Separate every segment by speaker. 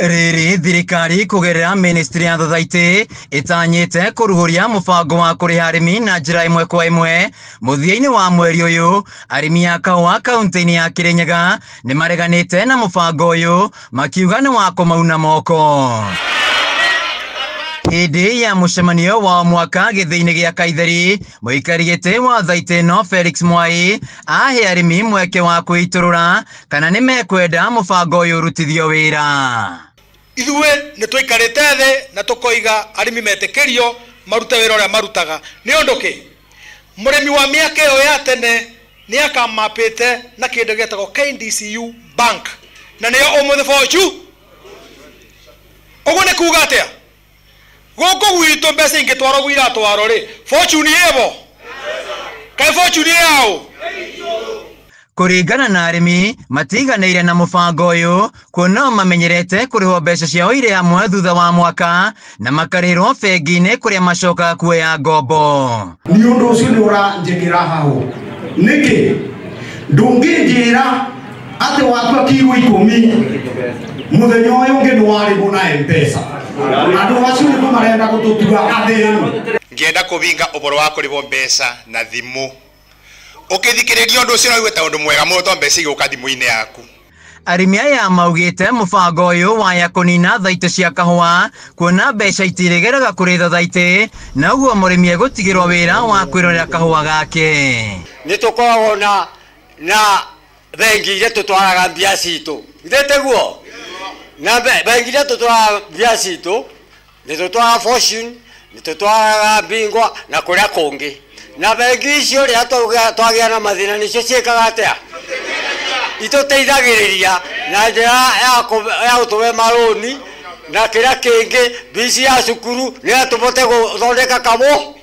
Speaker 1: Riri thirikari kugerera ministry ya Thathaiti itanyite kuruhuria mubango wa kuriha arimi na njira imwe kwa imwe muthia-ini wa mweri uyu. Arimi a kahua kaunti-ini ya Kirinyaga ni mareganite na mubango uyu makiuga ni wa kumauna moko. Hindi ya mucemanio wa mwaka githii-ini gia Kaitheri, muikari giti wa Thathaiti no Felix Mwai ahe arimi mweke wa kwiturura kana ni mekwenda mubango uyu urutithio wira.
Speaker 2: Ithue ni twikarite thi na tukoiga arimi metekerio marute wira uria marutaga ni undu ki murimi wa miaka iyo ya tene ni akamapite na kindu getagwo KDCU Bank na niyo umuthi fortune uguo ni kuga atia guku gwitu mbeca ingitwarwo gwira twaro ri fortune yebo kai fortune yao.
Speaker 1: Kuringana na arimi matiganire na mubango uyu kuona mamenyerete kuriho mbeca ciao ire hamwe thutha wa mwaka na makarihirwo bengi-ini kuria macokaga kuoya ngombo.
Speaker 3: Ni undu ucio ni uranjekera haho niki ndunginjira ati watua kiru 10 muthenya uyu ungi ni waribu na M-Pesa andu acio ni marenda gututuga athinu
Speaker 2: ngienda kubinga uboro wa kuribwo mbeca na thimu ukithikiriria undu ucio no ta undu mwega muno mbeca iguka thimu-ini yaku.
Speaker 1: Arimi aya maugite mubango uyu waya kunina thaiti cia kahua kuona mbeca itirigeraga kuri Thathaiti na uguo murimi egutigirwo wira wa kwirorera kahua gake.
Speaker 4: Ni tukoragwo na bengi iria tutwaraga mbia citu iteteguo na bengi iria tutwaraga mbia citu ni tutwaraga Fortune ni tutwaraga Bingwa na kuria kungi na bengi icio ria twagia na mathina nicio ciikaga atia ituteithagiriria na njira ya gutuve maroni na kira kingi bisi ya cukuru ni atubote guthondeka kamo.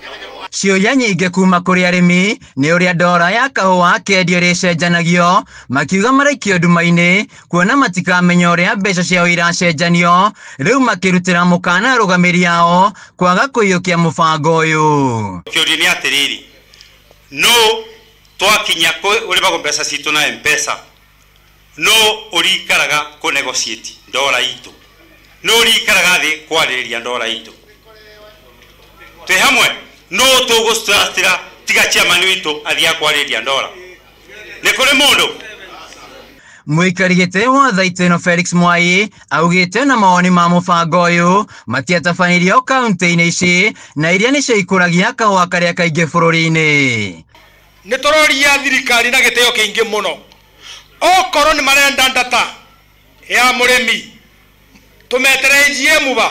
Speaker 1: Cioria nyingi kuma kuri arimi ni uria ndora ya kahua kendio ricenjanagio makiuga maraikio nduma-ini kuona matikamenya uria mbeca ciao iracenjanio riu makirutira mukana arugamiri ao kwaga kuiyukia mubango uyu.
Speaker 5: Kiuria ni atiriri no twakinya uribagwo mbeca citu na M-Pesa no urikaraga ku negotiate ndora itu no urikaraga thi kwaririria ndora itu twi hamwe no tugustratira tiga chairman witu athia kwaririria ndora ni kuri mundu.
Speaker 1: Muikari giti wa Thathaiti no Felix Mwai augite na mawoni ma mubango uyu matiatabanirio kaunti-ini ici na iria nicio ikuragia kahua karia kaingi bururi-ini.
Speaker 2: Ni turoria thirikari na gitio kiingi muno okorwo ni marenda ndata ya murimi tumeterenjie muba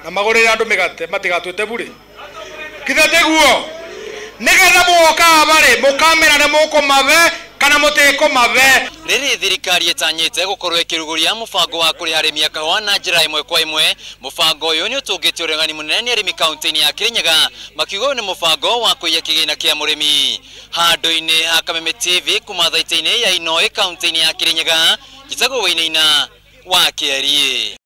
Speaker 2: na magurire andu migate matigatwite buri kithateguo nigetha muoka bari mukamera ne muko mabe kana muteko mabe.
Speaker 1: Riri thirikari itanyite gukorwo ikiruguria mubango wa kuriha arimi a kahua na njira imwe kwa imwe. Mubango uyu ni utungite urengani munene ni arimi kaunti-ini ya Kirinyaga makiuga ni mubango wa kuiya kigina kia murimi. Handu-ini ha Kameme TV kuma Thathaiti-ini ya Inoi kaunti-ini ya Kirinyaga Gitago Wainaina wa Kiarie.